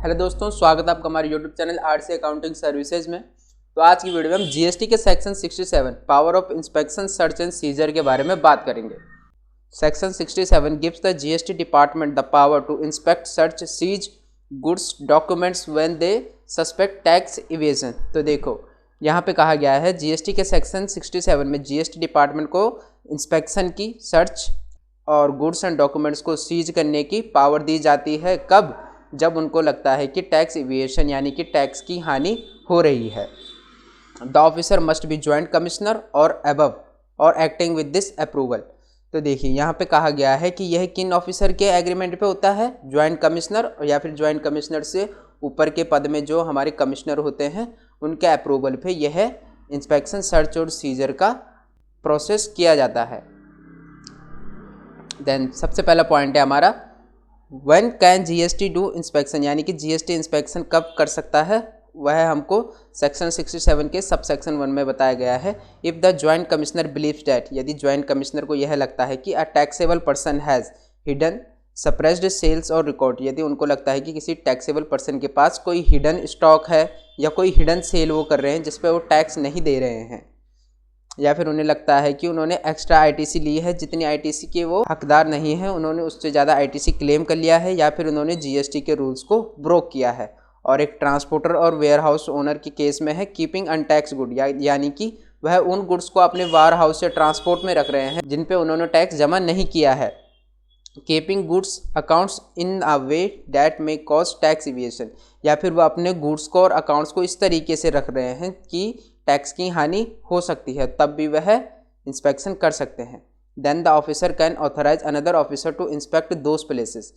Hello दोस्तों, स्वागत है आपका हमारे YouTube channel RC accounting services में। तो आज की वीडियो में हम जीएसटी के section 67 power of inspection search and seizure के बारे में बात करेंगे। Section 67 gives the GST department the power to inspect, search, seize goods documents when they suspect tax evasion. तो देखो यहाँ पे कहा गया है जीएसटी के सेक्शन 67 में जीएसटी डिपार्टमेंट को इंस्पेक्शन की, सर्च और गुड्स एंड डॉक्यूमेंट्स को सीज करने की पावर दी जाती है। कब? जब उनको लगता है कि टैक्स इवेशन यानी कि टैक्स की हानि हो रही है। The officer must be joint commissioner और अबव और एक्टिंग विद दिस अप्रूवल। तो देखिए यहाँ पे कहा गया है कि यह किन ऑफिसर के एग्रीमेंट पे होता है? ज्वाइंट कमिश्नर या फिर ज्वाइंट कमिश्नर से ऊपर के पद में जो हमारे कमिश्नर होते हैं उनके अप्रूवल पे यह इंस्पेक्शन, सर्च और सीजर का प्रोसेस किया जाता है। देन सबसे पहला पॉइंट है हमारा when can GST do inspection, यानी कि जीएसटी इंस्पेक्शन कब कर सकता है, वह हमको सेक्शन 67 के सब सेक्शन 1 में बताया गया है। If the joint commissioner believes that, यदि ज्वाइंट कमिश्नर को यह लगता है कि a taxable person has hidden suppressed sales और रिकॉर्ड, यदि उनको लगता है कि किसी टैक्सेबल पर्सन के पास कोई हिडन स्टॉक है या कोई हिडन सेल वो कर रहे हैं जिस पे वो टैक्स नहीं दे रहे हैं, या फिर उन्हें लगता है कि उन्होंने एक्स्ट्रा आईटीसी ली है जितनी आईटीसी के वो हकदार नहीं है, उन्होंने उससे ज़्यादा आईटीसी क्लेम कर लिया है, या फिर उन्होंने जीएसटी के रूल्स को ब्रोक किया है। और एक ट्रांसपोर्टर और वेयर हाउस ओनर के केस में है कीपिंग अनटैक्स गुड, यानी कि वह उन गुड्स को अपने वेयर हाउस से ट्रांसपोर्ट में रख रहे हैं जिन पे उन्होंने टैक्स जमा नहीं किया है। Keeping goods accounts in a way that may cause tax evasion, या फिर वह अपने गुड्स को और अकाउंट्स को इस तरीके से रख रहे हैं कि टैक्स की हानि हो सकती है, तब भी वह इंस्पेक्शन कर सकते हैं। Then the officer can authorise another officer to inspect those places.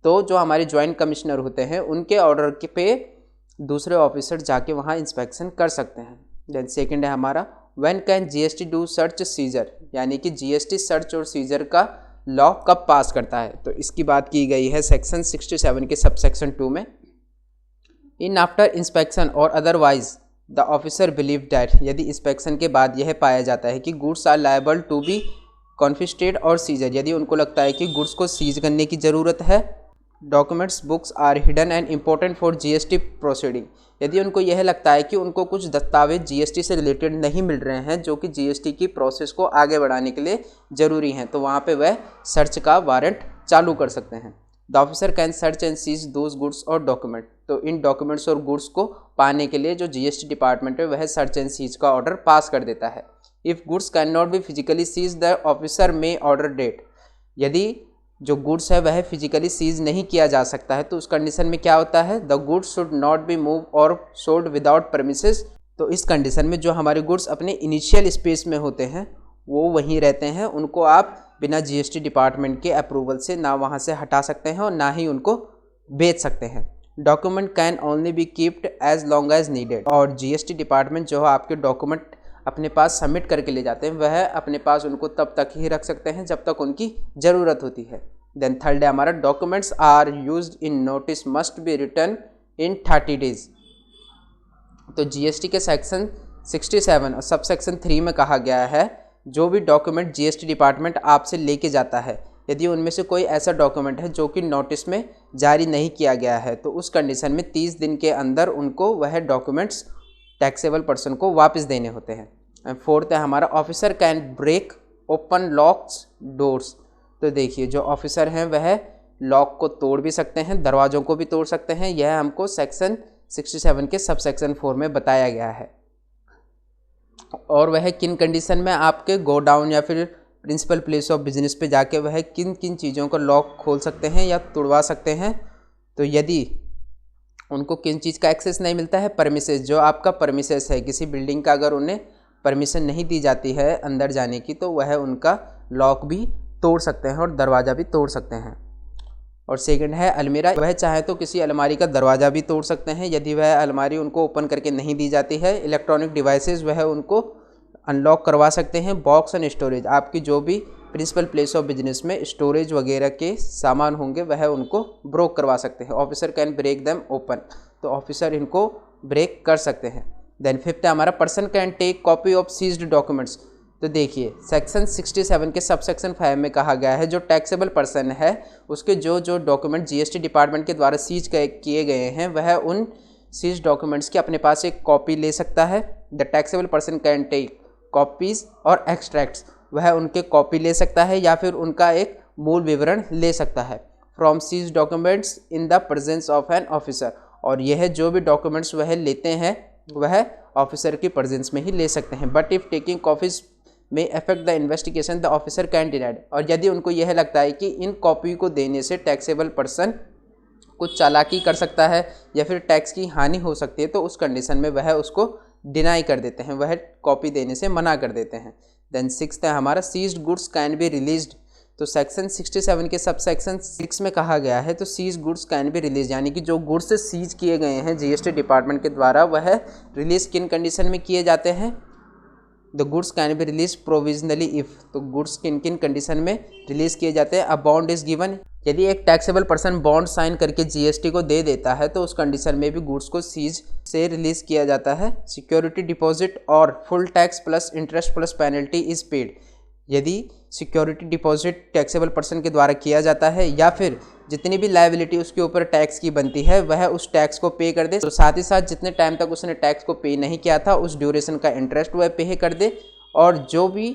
तो जो हमारे ज्वाइंट कमिश्नर होते हैं उनके ऑर्डर के पे दूसरे ऑफिसर जाके वहाँ इंस्पेक्शन कर सकते हैं। देन सेकंड है हमारा when can GST do search seizure, यानी कि जीएसटी सर्च और सीजर का लॉ कब पास करता है। तो इसकी बात की गई है सेक्शन 67 के सब सेक्शन 2 में। इन आफ्टर इंस्पेक्शन और otherwise the officer believe that, यदि इंस्पेक्शन के बाद यह पाया जाता है कि goods are liable to be confiscated और सीजर, यदि उनको लगता है कि गुड्स को सीज करने की ज़रूरत है। Documents books are hidden and important for GST proceeding, यदि उनको यह लगता है कि उनको कुछ दस्तावेज जीएसटी से रिलेटेड नहीं मिल रहे हैं जो कि जीएसटी की प्रोसेस को आगे बढ़ाने के लिए ज़रूरी हैं, तो वहाँ पे वह सर्च का वारंट चालू कर सकते हैं। The officer can search and seize those goods और डॉक्यूमेंट, तो इन डॉक्यूमेंट्स और गुड्स को पाने के लिए जो जीएसटी डिपार्टमेंट है वह सर्च एंड सीज का ऑर्डर पास कर देता है। If goods can not be physically seize the officer may order that, यदि जो गुड्स है वह फिजिकली सीज नहीं किया जा सकता है तो उस कंडीशन में क्या होता है, the goods should not be move और सोल्ड विदाउट परमिसेस। तो इस कंडीशन में जो हमारे गुड्स अपने इनिशियल स्पेस में होते हैं वो वहीं रहते हैं, उनको आप बिना जीएसटी डिपार्टमेंट के अप्रूवल से ना वहाँ से हटा सकते हैं और ना ही उनको बेच सकते हैं। Document can only be keeped as long as needed, और जीएसटी डिपार्टमेंट जो है आपके डॉक्यूमेंट अपने पास सबमिट करके ले जाते हैं वह अपने पास उनको तब तक ही रख सकते हैं जब तक उनकी ज़रूरत होती है। देन थर्ड है हमारा documents are used in notice must be return in 30 days. तो जीएसटी के सेक्शन 67 और सब सेक्शन 3 में कहा गया है जो भी डॉक्यूमेंट जीएसटी डिपार्टमेंट आपसे लेके जाता है, यदि उनमें से कोई ऐसा डॉक्यूमेंट है जो कि नोटिस में जारी नहीं किया गया है तो उस कंडीशन में 30 दिन के अंदर उनको वह डॉक्यूमेंट्स टैक्सेबल पर्सन को वापस देने होते हैं। एंड फोर्थ है हमारा officer can break open locks doors. तो देखिए जो ऑफिसर हैं वह लॉक को तोड़ भी सकते हैं, दरवाज़ों को भी तोड़ सकते हैं, यह हमको सेक्शन 67 के सब सेक्शन 4 में बताया गया है। और वह किन कंडीशन में आपके गोडाउन या फिर प्रिंसिपल प्लेस ऑफ बिजनेस पे जाके वह किन किन चीज़ों का लॉक खोल सकते हैं या तोड़वा सकते हैं। तो यदि उनको किन चीज़ का एक्सेस नहीं मिलता है, परमिसेस, जो आपका परमिसेस है किसी बिल्डिंग का, अगर उन्हें परमिशन नहीं दी जाती है अंदर जाने की तो वह उनका लॉक भी तोड़ सकते हैं और दरवाज़ा भी तोड़ सकते हैं। और सेकंड है अलमीरा, वह चाहे तो किसी अलमारी का दरवाज़ा भी तोड़ सकते हैं यदि वह अलमारी उनको ओपन करके नहीं दी जाती है। इलेक्ट्रॉनिक डिवाइसेस वह उनको अनलॉक करवा सकते हैं। बॉक्स एंड स्टोरेज, आपकी जो भी प्रिंसिपल प्लेस ऑफ बिजनेस में स्टोरेज वगैरह के सामान होंगे वह उनको ब्रोक करवा सकते हैं। Officer can break them open, तो ऑफिसर इनको ब्रेक कर सकते हैं। देन फिफ्थ है हमारा person can take copy of seized documents. तो देखिए सेक्शन 67 के सब सेक्शन 5 में कहा गया है जो टैक्सेबल पर्सन है उसके जो डॉक्यूमेंट जीएसटी डिपार्टमेंट के द्वारा सीज किए गए हैं वह उन सीज डॉक्यूमेंट्स की अपने पास एक कॉपी ले सकता है। The taxable person can take copies और एक्सट्रैक्ट्स, वह उनके कॉपी ले सकता है या फिर उनका एक मूल विवरण ले सकता है from seize documents in the presence of an officer, और यह जो भी डॉक्यूमेंट्स वह लेते हैं वह ऑफिसर की प्रेजेंस में ही ले सकते हैं। बट इफ़ टेकिंग कॉपीज में affect the investigation the officer can denied, और यदि उनको यह लगता है कि इन कॉपी को देने से टैक्सेबल पर्सन कुछ चालाकी कर सकता है या फिर टैक्स की हानि हो सकती है तो उस कंडीशन में वह उसको डिनाई कर देते हैं, वह कॉपी देने से मना कर देते हैं। देन 6 है हमारा seized goods can be released. तो सेक्शन 67 के सब सेक्शन 6 में कहा गया है तो seize goods can be release, यानी कि जो गुड्स सीज किए गए हैं जीएसटी डिपार्टमेंट के द्वारा वह रिलीज किन कंडीशन में किए जाते हैं। The goods can be release provisionally if, तो गुड्स किन किन कंडीशन में रिलीज किए जाते हैं। अ बॉन्ड इज गिवन, यदि एक टैक्सेबल पर्सन बॉन्ड साइन करके जीएसटी को दे देता है तो उस कंडीशन में भी गुड्स को सीज से रिलीज किया जाता है। सिक्योरिटी डिपॉजिट और full tax plus interest plus penalty is paid, यदि सिक्योरिटी डिपॉजिट टैक्सेबल पर्सन के द्वारा किया जाता है या फिर जितनी भी लायबिलिटी उसके ऊपर टैक्स की बनती है वह उस टैक्स को पे कर दे, तो साथ ही साथ जितने टाइम तक उसने टैक्स को पे नहीं किया था उस ड्यूरेशन का इंटरेस्ट वह पे कर दे, और जो भी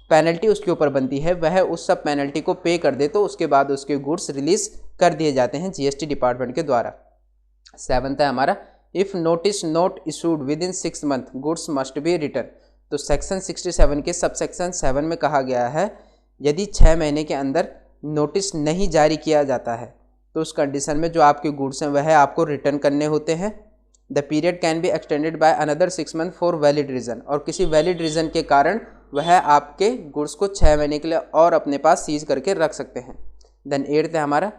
पेनल्टी उसके ऊपर बनती है वह उस सब पेनल्टी को पे कर दे, तो उसके बाद उसके गुड्स रिलीज कर दिए जाते हैं जीएसटी डिपार्टमेंट के द्वारा। 7 है हमारा if notice not issued with in 6 month goods must be return. तो सेक्शन 67 के सब सेक्शन 7 में कहा गया है यदि 6 महीने के अंदर नोटिस नहीं जारी किया जाता है तो उस कंडीशन में जो आपके गुड्स हैं वह आपको रिटर्न करने होते हैं। The period can be extended by another 6 month for valid reason, और किसी वैलिड रीज़न के कारण वह आपके गुड्स को 6 महीने के लिए और अपने पास सीज करके रख सकते हैं। देन 8 है हमारा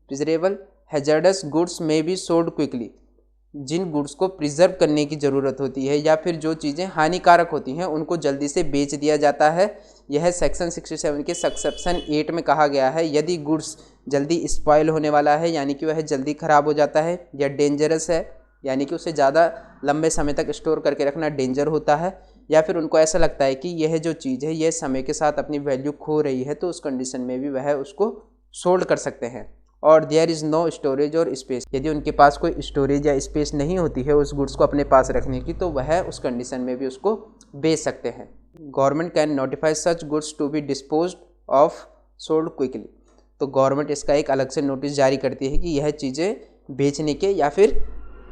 preservable hazardous goods may be sold quickly, जिन गुड्स को प्रिजर्व करने की ज़रूरत होती है या फिर जो चीज़ें हानिकारक होती हैं उनको जल्दी से बेच दिया जाता है। यह सेक्शन 67 के सबसेक्शन 8 में कहा गया है यदि गुड्स जल्दी स्पॉइल होने वाला है यानी कि वह जल्दी ख़राब हो जाता है, या डेंजरस है यानी कि उसे ज़्यादा लंबे समय तक स्टोर करके रखना डेंजर होता है, या फिर उनको ऐसा लगता है कि यह जो चीज़ है यह समय के साथ अपनी वैल्यू खो रही है, तो उस कंडीशन में भी वह उसको सोल्ड कर सकते हैं। और देयर इज़ नो स्टोरेज और स्पेस, यदि उनके पास कोई स्टोरेज या स्पेस नहीं होती है उस गुड्स को अपने पास रखने की तो वह उस कंडीशन में भी उसको बेच सकते हैं। Government can notify such goods to be disposed of sold quickly, तो गवर्नमेंट इसका एक अलग से नोटिस जारी करती है कि यह चीज़ें बेचने के या फिर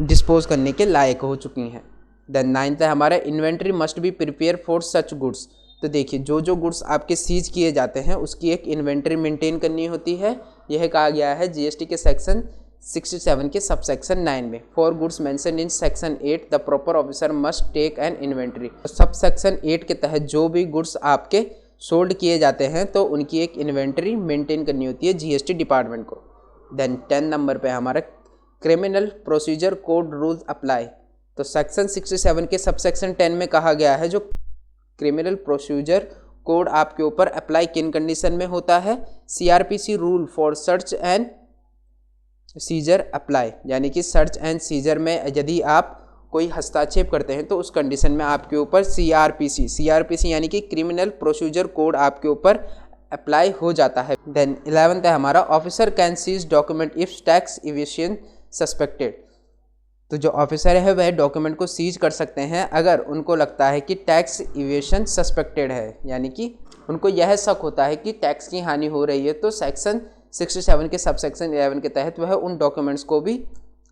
डिस्पोज करने के लायक हो चुकी हैं। देन 9 है हमारा inventory must be prepare for such goods. तो देखिए जो गुड्स आपके सीज किए जाते हैं उसकी एक इन्वेंट्री मेंटेन करनी होती है, यह कहा गया है जीएसटी के सेक्शन 67 के सब सेक्शन 9 में। For goods mention in section 8 the proper officer must take an inventory. Sub section 8 के तहत जो भी गुड्स आपके सोल्ड किए जाते हैं तो उनकी एक इन्वेंट्री मेंटेन करनी होती है जीएसटी डिपार्टमेंट को। देन 10 नंबर पे हमारा criminal procedure code rules apply. तो सेक्शन 67 के सब सेक्शन 10 में कहा गया है जो क्रिमिनल प्रोसीजर कोड आपके ऊपर अप्लाई किन कंडीशन में होता है। CrPC rule for search and scissor apply, यानी कि सर्च एंड सीजर में यदि आप कोई हस्तक्षेप करते हैं तो उस कंडीशन में आपके ऊपर सीआरपीसी यानी कि क्रिमिनल प्रोसीजर कोड आपके ऊपर अप्लाई हो जाता है। देन 11 है हमारा officer can seize document if tax evasion suspected. तो जो ऑफिसर है वह डॉक्यूमेंट को सीज कर सकते हैं अगर उनको लगता है कि टैक्स इवेशन सस्पेक्टेड है, यानी कि उनको यह शक होता है कि टैक्स की हानि हो रही है, तो सेक्शन 67 के सब सेक्शन 11 के तहत वह उन डॉक्यूमेंट्स को भी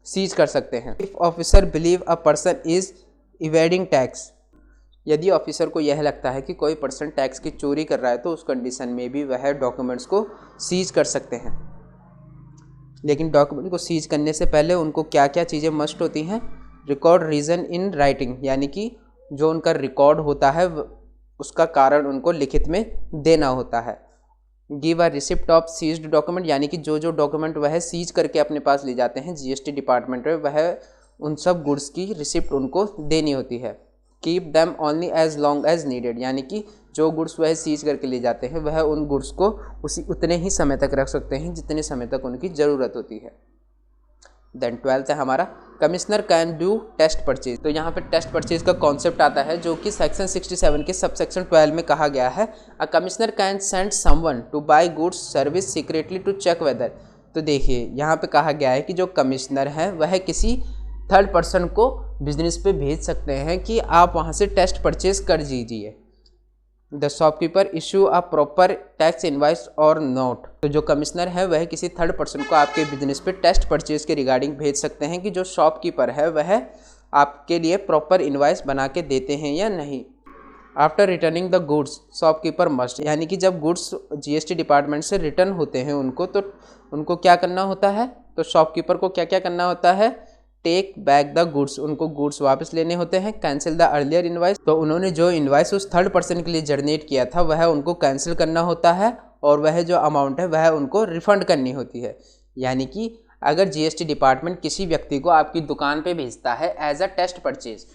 सीज कर सकते हैं। If officer believe a person is evading tax, यदि ऑफिसर को यह लगता है कि कोई पर्सन टैक्स की चोरी कर रहा है तो उस कंडीशन में भी वह डॉक्यूमेंट्स को सीज कर सकते हैं। लेकिन डॉक्यूमेंट को सीज करने से पहले उनको क्या क्या चीज़ें मस्ट होती हैं। रिकॉर्ड रीज़न इन राइटिंग, यानी कि जो उनका रिकॉर्ड होता है उसका कारण उनको लिखित में देना होता है। Give a receipt of seized document, यानी कि जो डॉक्यूमेंट वह सीज करके अपने पास ले जाते हैं जीएसटी डिपार्टमेंट में वह उन सब गुड्स की रिसिप्ट उनको देनी होती है। Keep them only as long as needed, यानी कि जो गुड्स वह सीज करके ले जाते हैं वह उन गुड्स को उतने ही समय तक रख सकते हैं जितने समय तक उनकी ज़रूरत होती है। देन 12th है हमारा commissioner can do test purchase. तो यहाँ पे टेस्ट परचेज का कॉन्सेप्ट आता है जो कि सेक्शन 67 के सबसेक्शन 12 में कहा गया है। A commissioner can send someone to buy goods service secretly to check whether. तो देखिए यहाँ पे कहा गया है कि जो कमिश्नर है वह किसी थर्ड पर्सन को बिजनेस पे भेज सकते हैं कि आप वहाँ से टेस्ट परचेज कर दीजिए। The shopkeeper issue a proper tax invoice और नोट। तो जो कमिश्नर है वह किसी थर्ड पर्सन को आपके बिजनेस पे टेस्ट परचेज के रिगार्डिंग भेज सकते हैं कि जो शॉपकीपर है वह आपके लिए प्रॉपर इनवाइस बना के देते हैं या नहीं। After returning the goods shopkeeper must, यानी कि जब गुड्स जीएसटी डिपार्टमेंट से रिटर्न होते हैं उनको, तो उनको क्या करना होता है, तो शॉपकीपर को क्या क्या करना होता है, टेक बैक द गुड्स, उनको गुड्स वापस लेने होते हैं। कैंसिल द अर्लियर इनवाइस, तो उन्होंने जो इनवाइस उस थर्ड पर्सन के लिए जनरेट किया था वह उनको कैंसिल करना होता है और वह जो अमाउंट है वह उनको रिफंड करनी होती है। यानी कि अगर जीएसटी डिपार्टमेंट किसी व्यक्ति को आपकी दुकान पे भेजता है एज अ टेस्ट परचेज,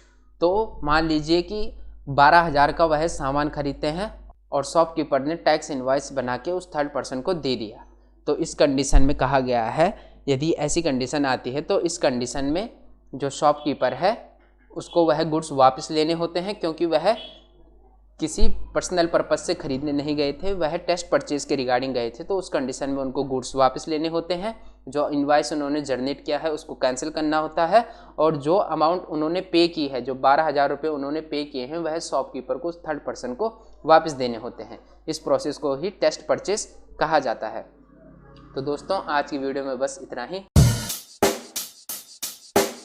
तो मान लीजिए कि 12,000 का वह सामान खरीदते हैं और शॉपकीपर ने टैक्स इनवाइस बना के उस थर्ड पर्सन को दे दिया, तो इस कंडीशन में कहा गया है यदि ऐसी कंडीशन आती है तो इस कंडीशन में जो शॉपकीपर है उसको वह गुड्स वापस लेने होते हैं, क्योंकि वह किसी पर्सनल पर्पस से खरीदने नहीं गए थे, वह टेस्ट परचेज के रिगार्डिंग गए थे। तो उस कंडीशन में उनको गुड्स वापस लेने होते हैं, जो इनवाइस उन्होंने जनरेट किया है उसको कैंसिल करना होता है और जो अमाउंट उन्होंने पे की है, जो 12,000 रुपये उन्होंने पे किए हैं, वह शॉपकीपर को उस थर्ड पर्सन को वापस देने होते हैं। इस प्रोसेस को ही टेस्ट परचेज कहा जाता है। तो दोस्तों आज की वीडियो में बस इतना ही।